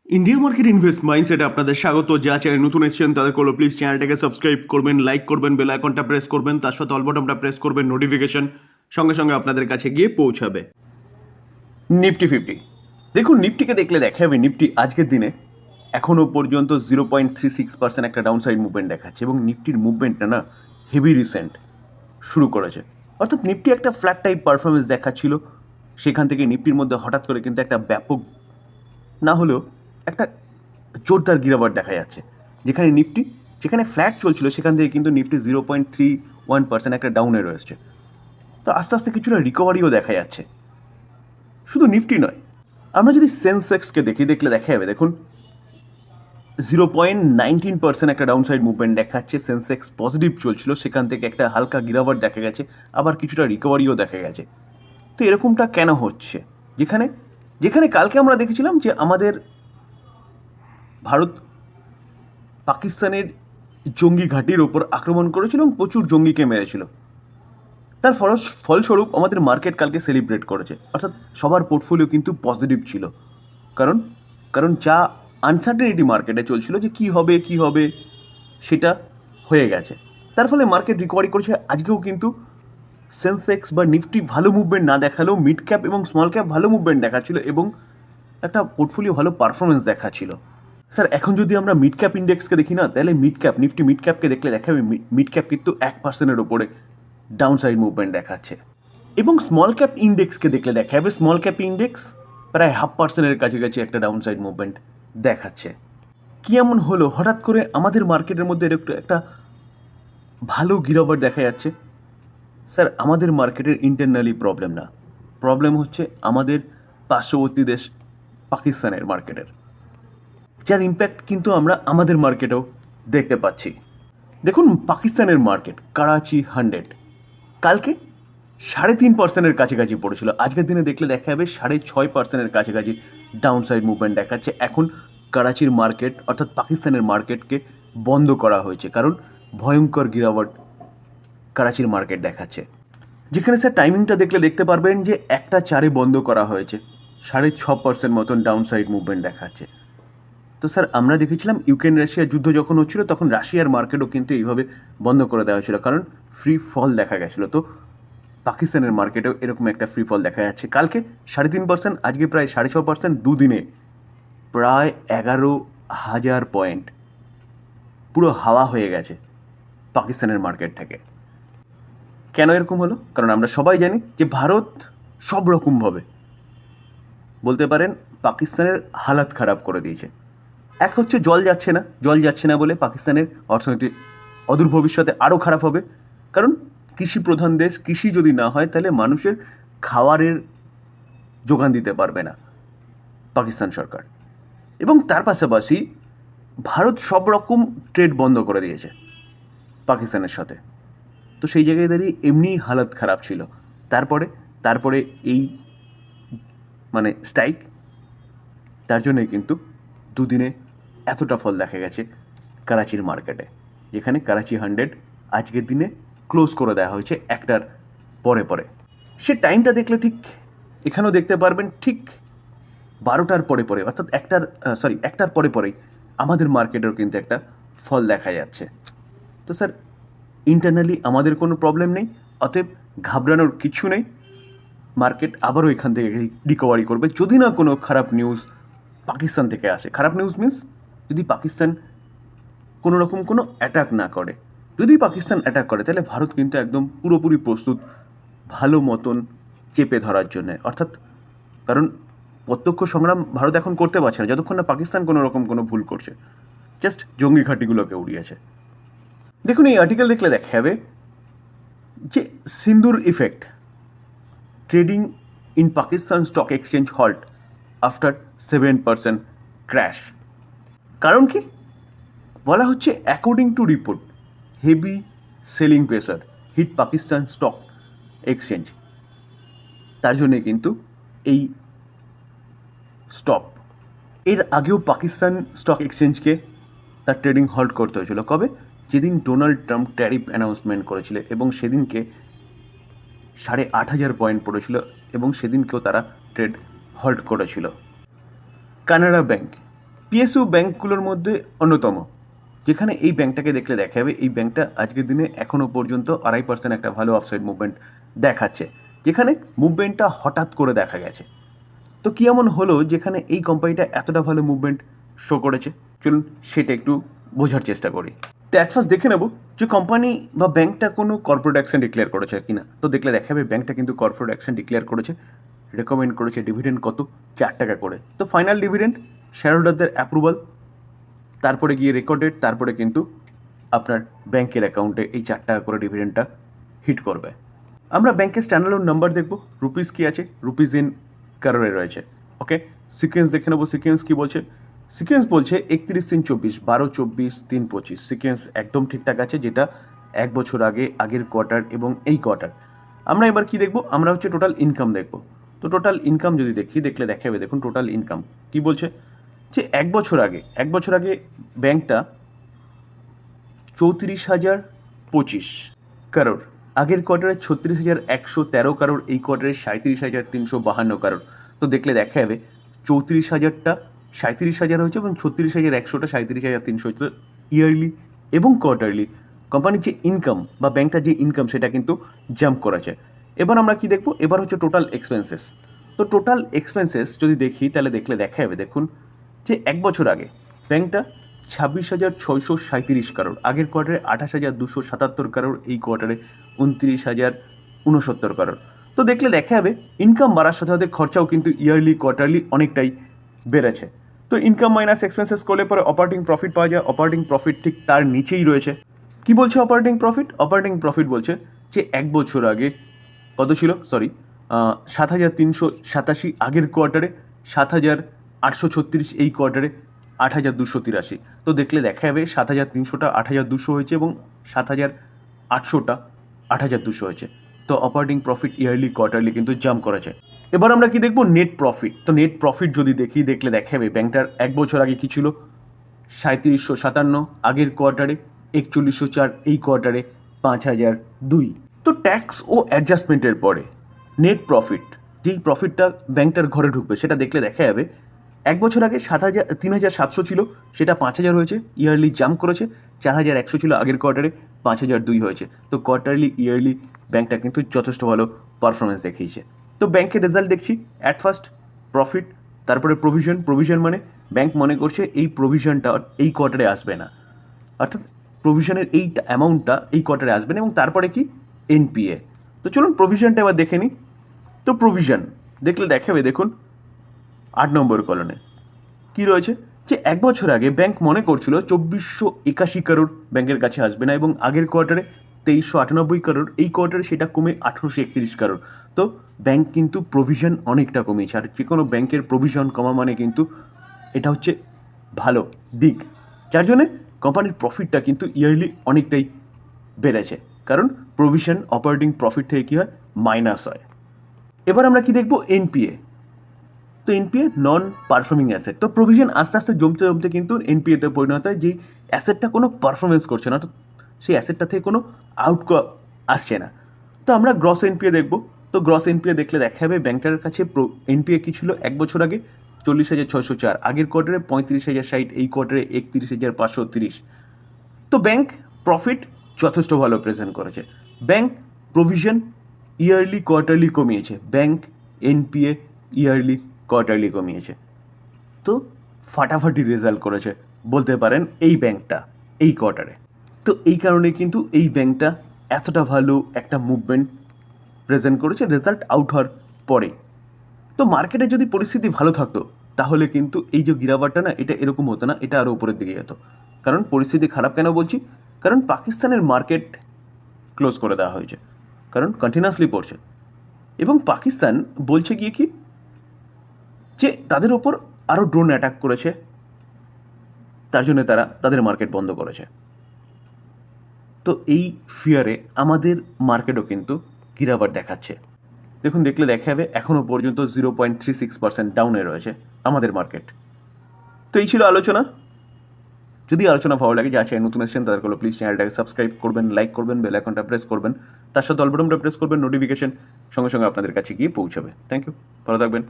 India market invest মাইন্ডসেটে আপনাদের স্বাগত। যা চ্যানেল নতুন এসেছেন তাদের করলো প্লিজ চ্যানেলটাকে সাবস্ক্রাইব করবেন, লাইক করবেন, বেল আইকনটা প্রেস করবেন, তার সাথে অল বাটনটা প্রেস করবেন, নোটিফিকেশন সঙ্গে সঙ্গে আপনাদের কাছে গিয়ে পৌঁছাবে। নিফটি 50 দেখুন, নিফটিকে দেখলে দেখা যাবে নিফটি আজকের দিনে এখনও পর্যন্ত 0.36% একটা ডাউন সাইড মুভমেন্ট দেখাচ্ছে এবং নিফটির মুভমেন্টটা না হেভি রিসেন্ট শুরু করেছে। অর্থাৎ নিফটি একটা ফ্ল্যাট টাইপ পারফরমেন্স দেখাচ্ছিল, সেখান থেকে নিফটির মধ্যে হঠাৎ করে কিন্তু একটা ব্যাপক না হলেও একটা জোরদার গিরাওয়াট দেখা যাচ্ছে। যেখানে ফ্ল্যাট চলছিল সেখান থেকে কিন্তু নিফটি 0.31% একটা ডাউনে রয়েছে। তো আস্তে আস্তে কিছুটা রিকভারিও দেখা যাচ্ছে। শুধু নিফটি নয়, আমরা যদি সেন্সেক্সকে দেখলে দেখা যাবে, দেখুন 0.19% একটা ডাউন সাইড মুভমেন্ট দেখাচ্ছে। সেন্সেক্স পজিটিভ চলছিল, সেখান থেকে একটা হালকা গিরাওয়াট দেখা গেছে, আবার কিছুটা রিকভারিও দেখা গেছে। তো এরকমটা কেন হচ্ছে? যেখানে কালকে আমরা দেখেছিলাম যে আমাদের ভারত পাকিস্তানের জঙ্গি ঘাঁটির ওপর আক্রমণ করেছিল এবং প্রচুর জঙ্গিকে মেরেছিল, তার ফলস্বরূপ আমাদের মার্কেট কালকে সেলিব্রেট করেছে। অর্থাৎ সবার পোর্টফোলিও কিন্তু পজিটিভ ছিল, কারণ যা আনসার্টেনিটি মার্কেটে চলছিল যে কী হবে সেটা হয়ে গেছে। তার ফলে মার্কেট রিকভারি করেছে। আজকেও কিন্তু সেন্সেক্স বা নিফটি ভালো মুভমেন্ট না দেখালেও মিড ক্যাপ এবং স্মল ক্যাপ ভালো মুভমেন্ট দেখাচ্ছিল এবং একটা পোর্টফোলিও ভালো পারফরমেন্স দেখাচ্ছিল। স্যার, এখন যদি আমরা মিড ক্যাপ ইন্ডেক্সকে দেখি না, তাহলে নিফটি মিড ক্যাপকে দেখলে দেখা যাবে মিড ক্যাপ কিন্তু 1%-এর ওপরে ডাউন সাইড মুভমেন্ট দেখাচ্ছে এবং স্মল ক্যাপ ইন্ডেক্সকে দেখলে দেখা যাবে স্মল ক্যাপ ইন্ডেক্স প্রায় 0.5%-এর কাছাকাছি একটা ডাউন সাইড মুভমেন্ট দেখাচ্ছে। কি এমন হলো হঠাৎ করে আমাদের মার্কেটের মধ্যে একটা ভালো গিরাওয়াট দেখা যাচ্ছে? স্যার, আমাদের মার্কেটের ইন্টারনালি প্রবলেম না, প্রবলেম হচ্ছে আমাদের পার্শ্ববর্তী দেশ পাকিস্তানের মার্কেটের, যার ইম্প্যাক্ট কিন্তু আমরা আমাদের মার্কেটেও দেখতে পাচ্ছি। দেখুন, পাকিস্তানের মার্কেট করাচি 100 কালকে 3.5%-এর কাছাকাছি পড়েছিল। আজকের দিনে দেখলে দেখা যাবে 6.5%-এর কাছাকাছি ডাউন সাইড মুভমেন্ট দেখাচ্ছে। এখন করাচির মার্কেট অর্থাৎ পাকিস্তানের মার্কেটকে বন্ধ করা হয়েছে, কারণ ভয়ঙ্কর গিরাওয়াট করাচির মার্কেট দেখাচ্ছে। যেখানে স্যার টাইমিংটা দেখতে পারবেন যে 1:04 বন্ধ করা হয়েছে, 6.5% মতন ডাউন সাইড মুভমেন্ট দেখাচ্ছে। তো স্যার, আমরা দেখেছিলাম ইউক্রেন রাশিয়ার যুদ্ধ যখন হচ্ছিল তখন রাশিয়ার মার্কেটও কিন্তু এইভাবে বন্ধ করে দেওয়া হয়েছিল, কারণ ফ্রি ফল দেখা গেছিলো। তো পাকিস্তানের মার্কেটেও এরকম একটা ফ্রি ফল দেখা যাচ্ছে। কালকে 3.5%, আজকে প্রায় 6.5%, দুদিনে প্রায় 11,000 পয়েন্ট পুরো হাওয়া হয়ে গেছে পাকিস্তানের মার্কেট থেকে। কেন এরকম হলো? কারণ আমরা সবাই জানি যে ভারত সব রকমভাবে বলতে পারেন পাকিস্তানের হালাত খারাপ করে দিয়েছে। এক হচ্ছে জল যাচ্ছে না বলে পাকিস্তানের অর্থনীতি অদূর ভবিষ্যতে আরও খারাপ হবে, কারণ কৃষি প্রধান দেশ, কৃষি যদি না হয় তাহলে মানুষের খাওয়ারের যোগান দিতে পারবে না পাকিস্তান সরকার। এবং তার পাশাপাশি ভারত সব রকম ট্রেড বন্ধ করে দিয়েছে পাকিস্তানের সাথে। তো সেই জায়গায় দাঁড়িয়ে এমনিই হালত খারাপ ছিল। তারপরে এই স্ট্রাইক, তার জন্যই কিন্তু দুদিনে এতটা ফল দেখা গেছে করাচির মার্কেটে, যেখানে করাচি 100 আজকের দিনে ক্লোজ করে দেওয়া হয়েছে 1টার পরে। সে টাইমটা দেখলে ঠিক এখানেও দেখতে পারবেন, ঠিক 12টার পরে অর্থাৎ 1টার পরেই আমাদের মার্কেটেও কিন্তু একটা ফল দেখা যাচ্ছে। তো স্যার, ইন্টারনালি আমাদের কোনো প্রবলেম নেই, অতএব ঘাবড়ানোর কিছু নেই। মার্কেট আবারও এখান থেকে রিকভারি করবে যদি না কোনো খারাপ নিউজ পাকিস্তান থেকে আসে। খারাপ নিউজ মিন্স যদি পাকিস্তান কোনো রকম কোনো অ্যাটাক না করে। যদি পাকিস্তান অ্যাটাক করে তাহলে ভারত কিন্তু একদম পুরোপুরি প্রস্তুত ভালো মতন চেপে ধরার জন্যে। অর্থাৎ কারণ প্রত্যক্ষ সংগ্রাম ভারত এখন করতে পারছে না যতক্ষণ না পাকিস্তান কোনো রকম কোনো ভুল করছে, জাস্ট জঙ্গি ঘাঁটিগুলোকে উড়িয়েছে। দেখুন, এই আর্টিকেল দেখলে দেখা যাবে যে Sindoor effect, trading in Pakistan stock exchange halt after 7% crash. কারণ কি বলা হচ্ছে? According to report, heavy selling pressure hit Pakistan stock exchange. তার জন্যে কিন্তু এই স্টপ। এর আগেও পাকিস্তান স্টক এক্সচেঞ্জকে তার ট্রেডিং হল্ট করতে হয়েছিল। কবে? যেদিন ডোনাল্ড ট্রাম্প ট্যারিফ অ্যানাউন্সমেন্ট করেছিল এবং সেদিনকে 8,500 পয়েন্ট পড়েছিল এবং সেদিনকেও তারা ট্রেড হল্ট করেছিল। কানাড়া ব্যাংক পিএসইউ ব্যাঙ্কগুলোর মধ্যে অন্যতম, যেখানে এই ব্যাঙ্কটাকে দেখলে দেখা যাবে এই ব্যাঙ্কটা আজকের দিনে এখনও পর্যন্ত 2.5% একটা ভালো অফসাইড মুভমেন্ট দেখাচ্ছে, যেখানে মুভমেন্টটা হঠাৎ করে দেখা গেছে। তো কী এমন হলো যেখানে এই কোম্পানিটা এতটা ভালো মুভমেন্ট শো করেছে, চলুন সেটা একটু বোঝার চেষ্টা করি। তো অ্যাট ফার্স্ট দেখে নেব যে কোম্পানি বা ব্যাঙ্কটা কোনো কর্পোরেট অ্যাকশন ডিক্লেয়ার করেছে কিনা। তো দেখলে দেখা যাবে ব্যাঙ্কটা কিন্তু কর্পোরেট অ্যাকশন ডিক্লেয়ার করেছে, রেকমেন্ড করেছে ডিভিডেন্ড কত 4 টাকা করে। তো ফাইনাল ডিভিডেন্ড শেয়ার হোল্ডারদের অ্যাপ্রুভাল, তারপরে গিয়ে রেকর্ড ডেট, তারপরে কিন্তু আপনার ব্যাংকের অ্যাকাউন্টে এই 4 টাকা করে ডিভিডেন্ডটা হিট করবে। আমরা ব্যাংকের স্ট্যান্ডার্ড নাম্বার দেখব, রুপিস কী আছে, রুপিস ইন কারোরে রয়েছে। ওকে, সিকোয়েন্স দেখে নেবো, সিকোয়েন্স কী বলছে। সিকোয়েন্স বলছে 31/3/24, 12/24/3/25। সিকোয়েন্স একদম ঠিকঠাক আছে, যেটা এক বছর আগে, আগের কোয়ার্টার এবং এই কোয়ার্টার। আমরা এবার কি দেখব, আমরা হচ্ছে টোটাল ইনকাম দেখব। তো টোটাল ইনকাম যদি দেখি, দেখলে দেখা যাবে দেখুন টোটাল ইনকাম কী বলছে যে এক বছর আগে ব্যাংকটা 34,025 কারোর, আগের কোয়ার্টারে 36,113 কারোর, এই কোয়ার্টারে 37,352 কারোর। তো দেখলে দেখা যাবে 34,000টা 37,000 হয়েছে এবং 36,100টা 37,300 হচ্ছে। ইয়ারলি এবং কোয়ার্টারলি কোম্পানির যে ইনকাম বা ব্যাংকটার যে ইনকাম সেটা কিন্তু জাম্প করেছে। এবার আমরা কি দেখব, এবার হচ্ছে টোটাল এক্সপেন্সেস। তো টোটাল এক্সপেন্সেস যদি দেখি তাহলে দেখলে দেখা যাবে দেখুন যে এক বছর আগে ব্যাংকটা 26,637 কারোর, আগের কোয়ার্টারে 28,277 কারোর, এই কোয়ার্টারে 29,069 কারোর। তো দেখলে দেখা যাবে ইনকাম বাড়ার সাথে সাথে খরচাও কিন্তু ইয়ারলি কোয়ার্টারলি অনেকটাই বেড়েছে। তো ইনকাম মাইনাস এক্সপেন্সেস করলে পরে অপারেটিং প্রফিট পাওয়া যায়। অপারেটিং প্রফিট ঠিক তার নিচেই রয়েছে। কি বলছে অপারেটিং প্রফিট? অপারেটিং প্রফিট বলছে যে এক বছর আগে কত ছিল, 7,387 আগের কোয়ার্টারে, 7,836 এই কোয়ার্টারে, 8,283। তো দেখলে দেখা যাবে 7,300টা 8,200 হয়েছে এবং 7,800টা 8,200 হয়েছে। তো অপারেটিং প্রফিট ইয়ারলি কোয়ার্টারলি কিন্তু জাম্প করেছে। এবার আমরা কি দেখব, নেট প্রফিট। তো নেট প্রফিট যদি দেখি, দেখলে দেখা যাবে ব্যাংকটার এক বছর আগে কী ছিল, 3757 আগের কোয়ার্টারে, 4104 এই কোয়ার্টারে, 5,002। তো ট্যাক্স ও অ্যাডজাস্টমেন্টের পরে নেট প্রফিট, যেই প্রফিটটা ব্যাংকটার ঘরে ঢুকবে সেটা দেখলে দেখা যাবে এক বছর আগে 3,700 ছিল, সেটা 5,000 হয়েছে, ইয়ারলি জাম্প করেছে। 4,100 ছিল আগের কোয়ার্টারে, 5,002 হয়েছে। তো কোয়ার্টারলি ইয়ারলি ব্যাংকটা কিন্তু যথেষ্ট ভালো পারফরমেন্স দেখিয়েছে। তো ব্যাংকের রেজাল্ট দেখছি, অ্যাট ফার্স্ট প্রফিট, তারপরে প্রভিশন মানে ব্যাংক মনে করছে এই প্রভিশনটা এই কোয়ার্টারে আসবে না, অর্থাৎ প্রভিশনের এই অ্যামাউন্টটা এই কোয়ার্টারে আসবে না। এবং তারপরে কি, এনপিএ। তো চলুন প্রভিশনটা এবার দেখে নিই। তো প্রভিশন দেখলে দেখাবে দেখুন 8 নম্বর কলনে কী রয়েছে, যে এক বছর আগে ব্যাংক মনে করছিল 2,481 কারোর ব্যাংকের কাছে আসবে না এবং আগের কোয়ার্টারে 2,398 কারোর, এই কোয়ার্টারে সেটা কমে 1,831 কারোর। তো ব্যাংক কিন্তু প্রভিশন অনেকটা কমিয়েছে। আর যে কোনো ব্যাংকের প্রভিশন কমা মানে কিন্তু এটা হচ্ছে ভালো দিক, যার জন্যে কোম্পানির প্রফিটটা কিন্তু ইয়ারলি অনেকটাই বেড়েছে, কারণ প্রভিশন অপারেটিং প্রফিট থেকে কী হয়, মাইনাস হয়। এবার আমরা কি দেখব, এনপিএ। তো এনপিএ নন পারফর্মিং অ্যাসেট। তো প্রভিশন আস্তে আস্তে জমতে কিন্তু এনপিএতে পরিণত হয়, যেই অ্যাসেটটা কোনো পারফরমেন্স করছে না, অর্থাৎ সেই অ্যাসেটটা থেকে কোনো আউটকাম আসছে না। তো আমরা গ্রস এনপিএ দেখব। তো গ্রস এনপিএ দেখলে দেখা যাবে ব্যাংকটার কাছে এনপিএ কী ছিল এক বছর আগে, 40,604, আগের কোয়ার্টারে 35,060, এই কোয়ার্টারে 31,530। তো ব্যাংক প্রফিট যথেষ্ট ভালো প্রেজেন্ট করেছে। ব্যাংক প্রভিশন ইয়ারলি কোয়ার্টারলি কমিয়েছে, ব্যাংক এনপিএ ইয়ারলি কোয়ার্টারলি কমিয়েছে। তো ফাটাফাটি রেজাল্ট করেছে বলতে পারেন এই ব্যাংকটা এই কোয়ার্টারে। তো এই কারণে কিন্তু এই ব্যাংকটা এতটা ভালো একটা মুভমেন্ট প্রেজেন্ট করেছে রেজাল্ট আউট হওয়ার পরে। তো মার্কেটে যদি পরিস্থিতি ভালো থাকতো তাহলে কিন্তু এই যে গিরাবারটা না, এটা এরকম হতো না, এটা আরও উপরের দিকে যেত। কারণ পরিস্থিতি খারাপ কেন বলছি, কারণ পাকিস্তানের মার্কেট ক্লোজ করে দেওয়া হয়েছে, কারণ কন্টিনিউয়াসলি পড়ছে। এবং পাকিস্তান বলছে গিয়ে কি, যে তাদের ওপর আরও ড্রোন অ্যাটাক করেছে, তার জন্য তারা তাদের মার্কেট বন্ধ করেছে। তো এই ফিয়ারে আমাদের মার্কেটও কিন্তু গিরাবার দেখাচ্ছে। দেখুন দেখলে দেখা যাবে এখনও পর্যন্ত 0.36% ডাউনে রয়েছে আমাদের মার্কেট। তো এই ছিল আলোচনা। যদি আলোচনা ভালো লাগে, যা চাই নতুন এসেছেন তাদেরগুলো প্লিজ চ্যানেলটাকে সাবস্ক্রাইব করবেন, লাইক করবেন, বেল আইকনটা প্রেস করবেন, তার সাথে অল বাটনটা প্রেস করবেন, নোটিফিকেশন সঙ্গে সঙ্গে আপনাদের কাছে গিয়ে পৌঁছাবে। থ্যাংক ইউ, ভালো থাকবেন।